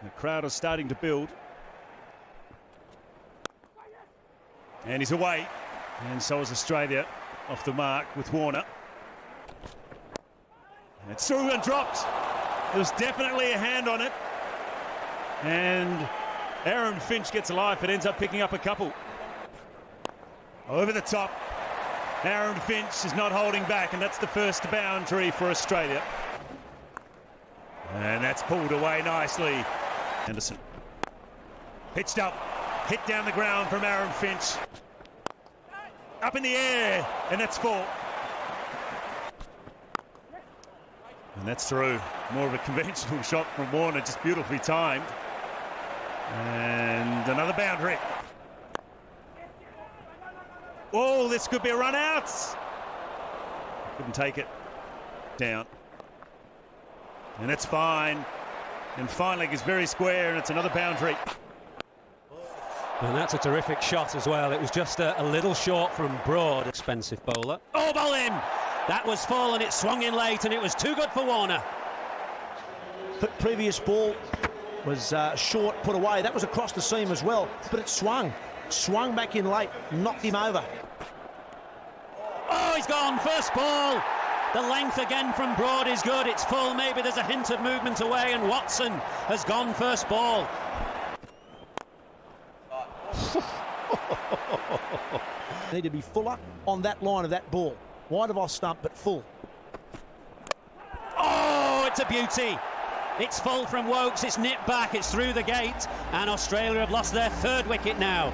The crowd is starting to build. And he's away. And so is Australia off the mark with Warner. And it's through and dropped. There was definitely a hand on it. And Aaron Finch gets a life. It ends up picking up a couple. Over the top. Aaron Finch is not holding back, and that's the first boundary for Australia. And that's pulled away nicely. Anderson. Pitched up. Hit down the ground from Aaron Finch. Up in the air, and that's full. And that's through. More of a conventional shot from Warner, just beautifully timed. And another boundary. Oh, this could be a run out. Couldn't take it down. And that's fine. And fine leg is very square, and it's another boundary. And that's a terrific shot as well. It was just a little short from Broad. Expensive bowler. Oh, ball in! That was full, and it swung in late, and it was too good for Warner. The previous ball was short, put away. That was across the seam as well, but it swung. Swung back in late, knocked him over. Oh, he's gone. First ball. The length again from Broad is good. It's full. Maybe there's a hint of movement away, and Watson has gone first ball. Need to be fuller on that line of that ball. Wide of off stump, but full. Oh, it's a beauty. It's full from Wokes. It's nipped back. It's through the gate. And Australia have lost their third wicket now.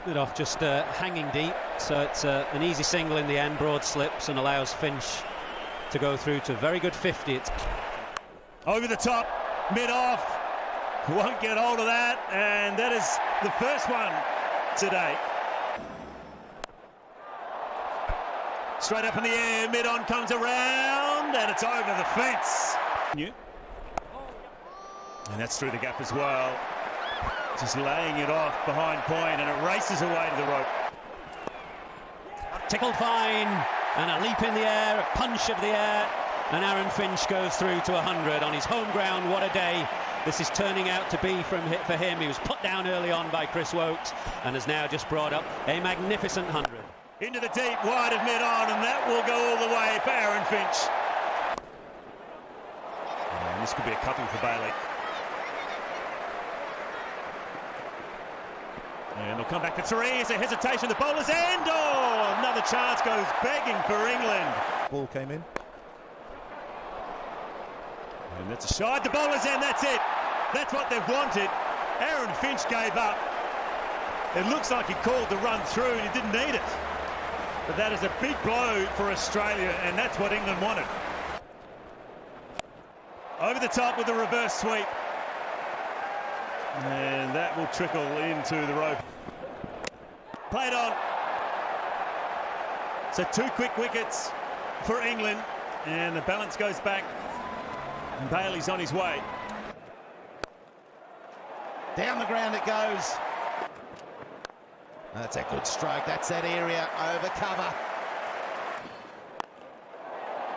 Bit off just hanging deep. So it's an easy single in the end. Broad slips and allows Finch to go through to a very good 50. It's over the top, mid-off. Won't get hold of that, and that is the first one today. Straight up in the air, mid-on comes around, and it's over the fence. And that's through the gap as well. Just laying it off behind point, and it races away to the rope. Tickled fine, and a leap in the air, a punch of the air, and Aaron Finch goes through to 100 on his home ground. What a day this is turning out to be for him. He was put down early on by Chris Wokes and has now just brought up a magnificent 100. Into the deep, wide of mid-on, and that will go all the way for Aaron Finch. And this could be a couple for Bailey. And they'll come back to three. It's a hesitation. The bowler's end. Oh, another chance goes begging for England. Ball came in. And that's a shot. The bowler's end. That's it. That's what they've wanted. Aaron Finch gave up. It looks like he called the run through and he didn't need it. But that is a big blow for Australia, and that's what England wanted. Over the top with a reverse sweep. And that will trickle into the rope. Played on. So 2 quick wickets for England, and the balance goes back. And Bailey's on his way. Down the ground it goes. That's a good stroke. That's that area over cover.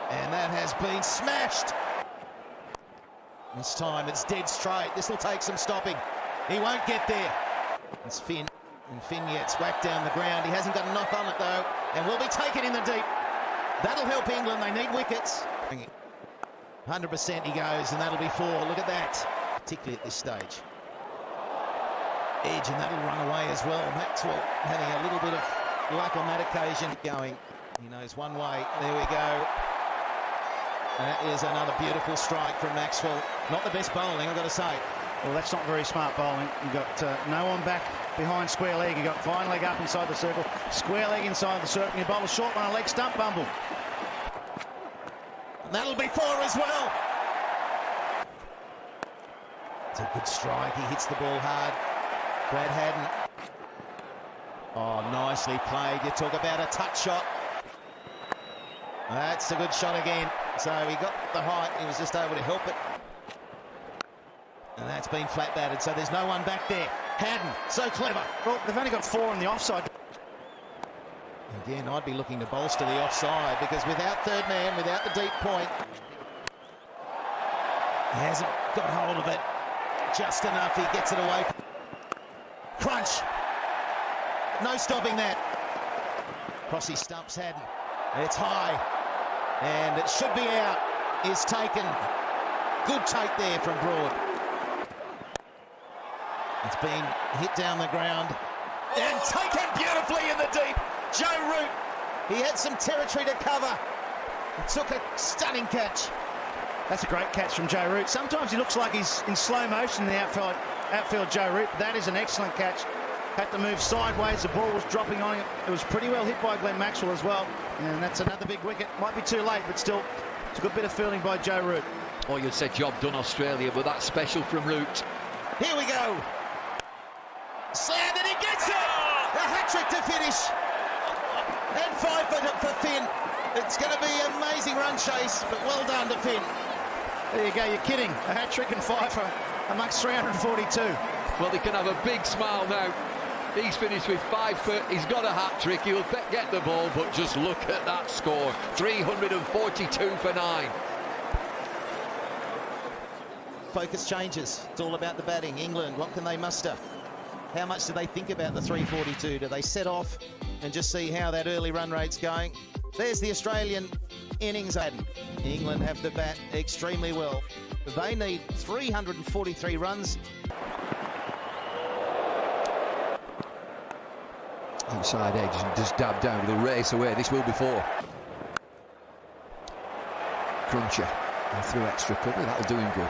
And that has been smashed. This time it's dead straight. This will take some stopping. He won't get there. It's Finn. And Finn gets whacked down the ground. He hasn't got enough on it though. And will be taken in the deep. That'll help England. They need wickets. 100% he goes, and that'll be 4. Look at that. Particularly at this stage. Edge, and that'll run away as well. Maxwell having a little bit of luck on that occasion. Going, he knows one way. There we go. That is another beautiful strike from Maxwell. Not the best bowling, I've got to say. Well, that's not very smart bowling. You've got no one back behind square leg. You've got fine leg up inside the circle, square leg inside the circle. You bowl a short one, a leg stump bumble. And that'll be 4 as well. It's a good strike. He hits the ball hard. Brad Haddon. Oh, nicely played. You talk about a touch shot. That's a good shot again. So he got the height. He was just able to help it. And that's been flat batted. So there's no one back there. Haddon, so clever. Well, they've only got 4 on the offside. Again, I'd be looking to bolster the offside because without third man, without the deep point, he hasn't got hold of it just enough. He gets it away. Crunch. No stopping that. Crossy stumps Haddon. It's high. And it should be out. Is taken. Good take there from Broad. It's been hit down the ground. And taken beautifully in the deep. Joe Root. He had some territory to cover. It took a stunning catch. That's a great catch from Joe Root. Sometimes he looks like he's in slow motion in the outfield Joe Root. That is an excellent catch. Had to move sideways. The ball was dropping on him. It was pretty well hit by Glenn Maxwell as well. And that's another big wicket. Might be too late, but still, it's a good bit of fielding by Joe Root. Oh, you'd say job done, Australia, but that's special from Root. Here we go. Slammed and he gets it! A hat-trick to finish. And 5 for Finn. It's going to be an amazing run chase, but well done to Finn. There you go, you're kidding. A hat-trick and 5 amongst 342. Well, he can have a big smile now. He's finished with 5 foot. He's got a hat-trick. He'll get the ball, but just look at that score. 342 for 9. Focus changes. It's all about the batting. England, what can they muster? How much do they think about the 342? Do they set off and just see how that early run rate's going? There's the Australian innings. England have to bat extremely well. They need 343 runs. Outside edge and just dab down with a race away. This will be 4. Cruncher and through extra cover. That'll do him good.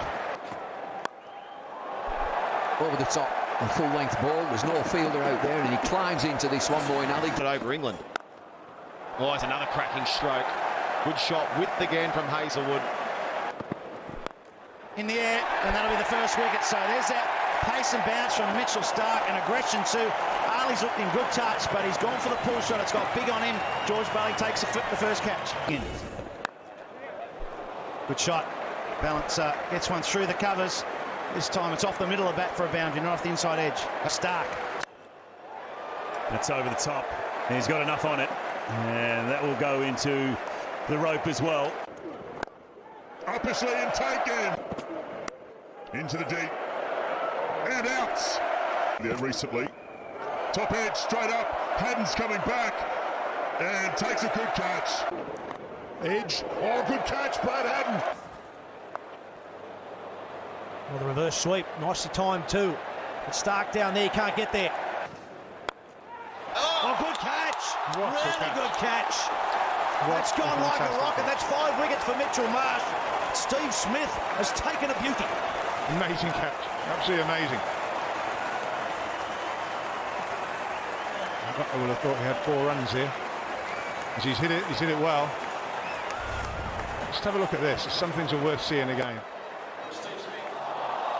Over the top, a full-length ball. There's no fielder out there, and he climbs into this one more in alley. Over England. Oh, it's another cracking stroke. Good shot, width again from Hazelwood. In the air, and that'll be the first wicket. So there's that pace and bounce from Mitchell Starc, and aggression too. Ali's looked in good touch, but he's gone for the pull shot. It's got big on him. George Bailey takes the first catch. Good shot. Balancer gets one through the covers. This time it's off the middle of bat for a boundary, not off the inside edge. Starc. That's over the top. He's got enough on it. And that will go into the rope as well. Upper sleeve and taken. Into the deep. And out. There recently. Top edge, straight up. Haddon's coming back. And takes a good catch. Edge. Oh, good catch, Brad Haddon. Well, the reverse sweep, nicely timed too. But Starc down there, can't get there. Oh, good catch! Really good catch. That's gone like a rocket. That's 5 wickets for Mitchell Marsh. Steve Smith has taken a beauty. Amazing catch. Absolutely amazing. I would have thought he had 4 runs here. As he's hit it well. Just have a look at this. Some things are worth seeing again.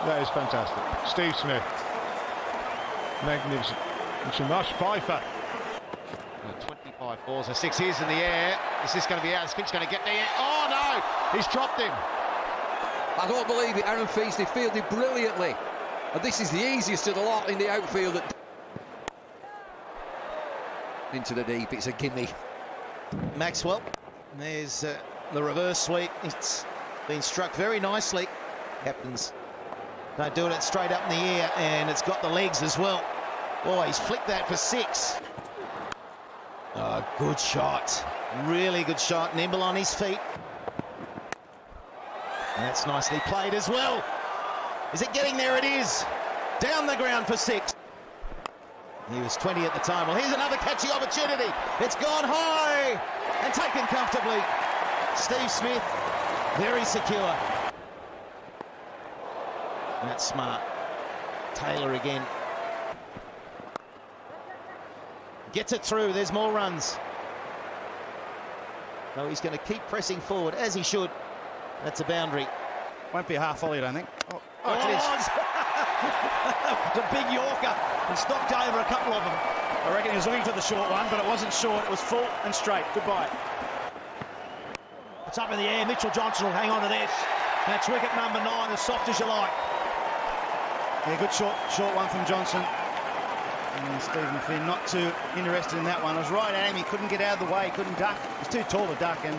That is fantastic. Steve Smith. Magnificent. Mitchell Marsh, 5 for. 25 balls, a 6 is in the air. Is this going to be out? Is Finch going to get there? Oh no! He's dropped him. I don't believe it. Aaron Finch, they fielded brilliantly. And this is the easiest of the lot in the outfield. Into the deep, it's a gimme. Maxwell. There's the reverse sweep. It's been struck very nicely. Captains don't do it straight up in the air, and it's got the legs as well. Boy, he's flicked that for 6. Oh, good shot. Really good shot. Nimble on his feet. And that's nicely played as well. Is it getting there? It is. Down the ground for 6. He was 20 at the time. Well, here's another catching opportunity. It's gone high and taken comfortably. Steve Smith, very secure. That's smart. Taylor again. Gets it through. There's more runs. No, he's going to keep pressing forward, as he should. That's a boundary. Won't be a half volley, I don't think. Oh, it is. The big Yorker and knocked over a couple of them. I reckon he was looking for the short one, but it wasn't short. It was full and straight. Goodbye. It's up in the air. Mitchell Johnson will hang on to this. That's wicket number 9, as soft as you like. Yeah, good short one from Johnson. And Stephen Finn not too interested in that one. I was right at him, he couldn't get out of the way, he couldn't duck. He's too tall to duck, and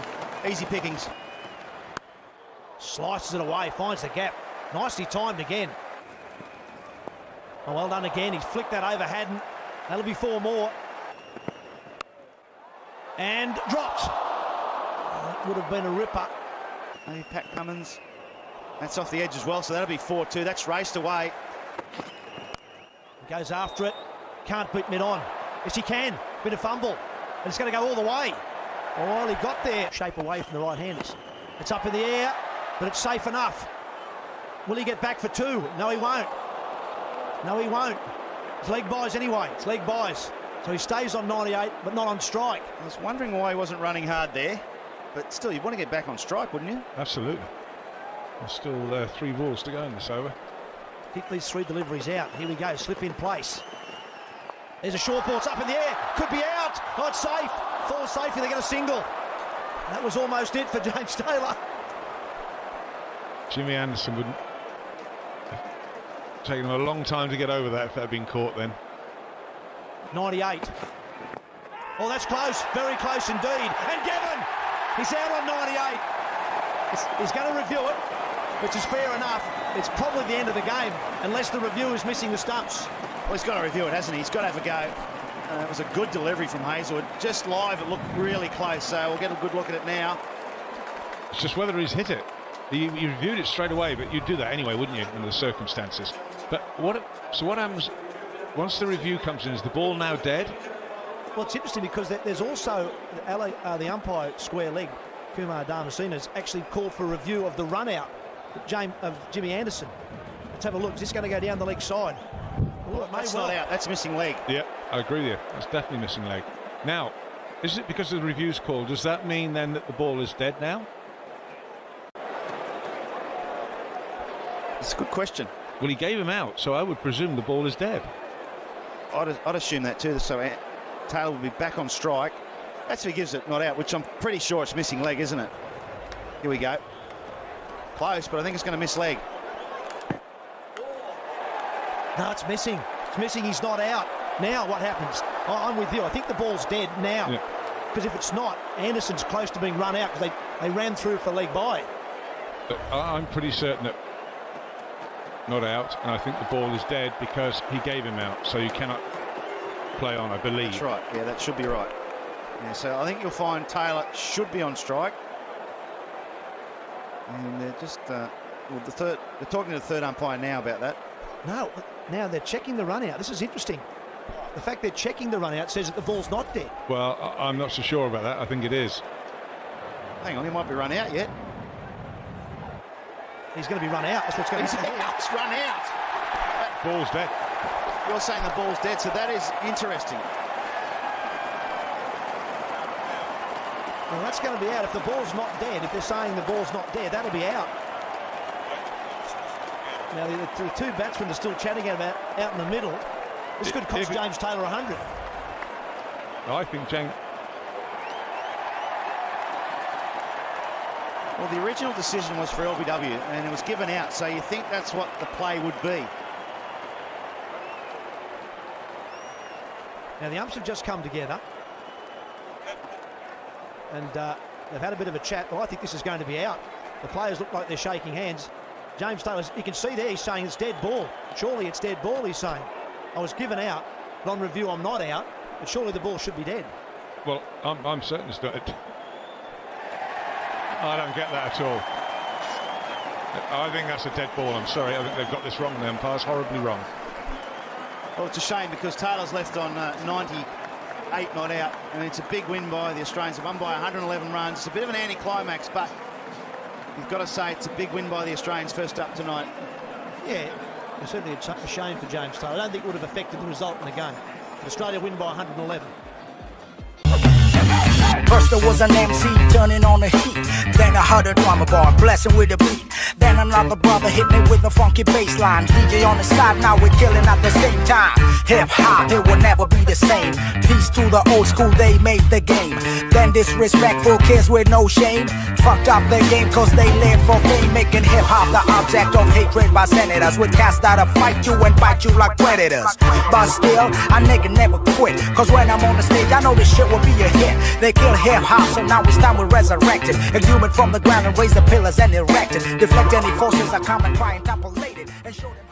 easy pickings. Slices it away, finds the gap. Nicely timed again. Oh, well done again. He's flicked that over Haddon. That'll be 4 more. And dropped. That would have been a ripper. Maybe Pat Cummins. That's off the edge as well, so that'll be 4-2. That's raced away. He goes after it. Can't beat mid-on. Yes, he can. Bit of fumble. And it's going to go all the way. Oh, well, he got there. Shape away from the right-handers. It's up in the air, but it's safe enough. Will he get back for 2? No, he won't. No, he won't. It's leg buys anyway. It's leg buys. So he stays on 98, but not on strike. I was wondering why he wasn't running hard there. But still, you'd want to get back on strike, wouldn't you? Absolutely. There's still 3 balls to go in this over. Kick these 3 deliveries out. Here we go. Slip in place. There's a short ball. It's up in the air. Could be out. Oh, it's safe. Falls safely. They get a single. That was almost it for James Taylor. Jimmy Anderson wouldn't taken him a long time to get over that if that had been caught then. 98. Oh, that's close. Very close indeed. And Gavin, he's out on 98. He's going to review it, which is fair enough. It's probably the end of the game, unless the review is missing the stumps. Well, he's got to review it, hasn't he? He's got to have a go. It was a good delivery from Hazelwood. Just live, it looked really close, so we'll get a good look at it now. It's just whether he's hit it. You reviewed it straight away, but you'd do that anyway, wouldn't you, under the circumstances? But what happens once the review comes in? Is the ball now dead? Well, it's interesting because there's also the umpire square leg, Kumar Damasina, has actually called for a review of the run out of Jimmy Anderson. Let's have a look. Is this going to go down the leg side? Oh, that's not out. That's missing leg. Yeah, I agree with you. That's definitely missing leg. Now, is it because of the review's call? Does that mean then that the ball is dead now? It's a good question. Well, he gave him out, so I would presume the ball is dead. I'd assume that too. So Taylor will be back on strike. That's if he gives it not out, which I'm pretty sure it's missing leg, isn't it? Here we go. Close, but I think it's going to miss leg. No, it's missing. It's missing. He's not out. Now what happens? I'm with you. I think the ball's dead now. Because if it's not, Anderson's close to being run out because they ran through for leg by. But I'm pretty certain that not out, and I think the ball is dead because he gave him out, so you cannot play on, I believe. That's right. Yeah, that should be right. Yeah, so I think you'll find Taylor should be on strike. And they're just they're talking to the third umpire now about that. No, now they're checking the run out. This is interesting. The fact they're checking the run out says that the ball's not dead. Well, I'm not so sure about that. I think it is. Hang on, he might be run out yet. He's going to be run out. That's what's going to happen. It's run out. Ball's dead. You're saying the ball's dead, so that is interesting. Well, that's going to be out. If the ball's not dead, if they're saying the ball's not dead, that'll be out. Now, the 2 batsmen are still chatting about out in the middle. This could cost James Taylor 100. I think James... Well, the original decision was for LBW, and it was given out, so you think that's what the play would be. Now, the umps have just come together. And they've had a bit of a chat. Well, I think this is going to be out. The players look like they're shaking hands. James Taylor, you can see there, he's saying it's dead ball. Surely it's dead ball, he's saying. I was given out, but on review I'm not out, but surely the ball should be dead. Well, I'm certain it's dead. I don't get that at all. I think that's a dead ball. I'm sorry, I think they've got this wrong. The umpire's horribly wrong. Well, it's a shame because Taylor's left on 98 not out, and it's a big win by the Australians. They've won by 111 runs. It's a bit of an anticlimax, but you've got to say it's a big win by the Australians first up tonight. Yeah, it's certainly a shame for James Taylor. I don't think it would have affected the result in the game. But Australia win by 111. First there was an MC turning on the heat, then heard a drummer bar, blessing with a beat. Then another brother hit me with a funky bass line. DJ on the side, now we're killing at the same time. Hip hop, it will never be the same. Peace to the old school, they made the game. Then disrespectful kids with no shame fucked up their game cause they live for fame, making hip hop the object of hatred by senators with cats that'll fight you and bite you like predators. But still, a nigga never quit, cause when I'm on the stage I know this shit will be a hit. They kill hip hop, so now it's time we resurrect it. Exhume it from the ground and raise the pillars and erect it. Deflect any forces that come and try and topple it and show them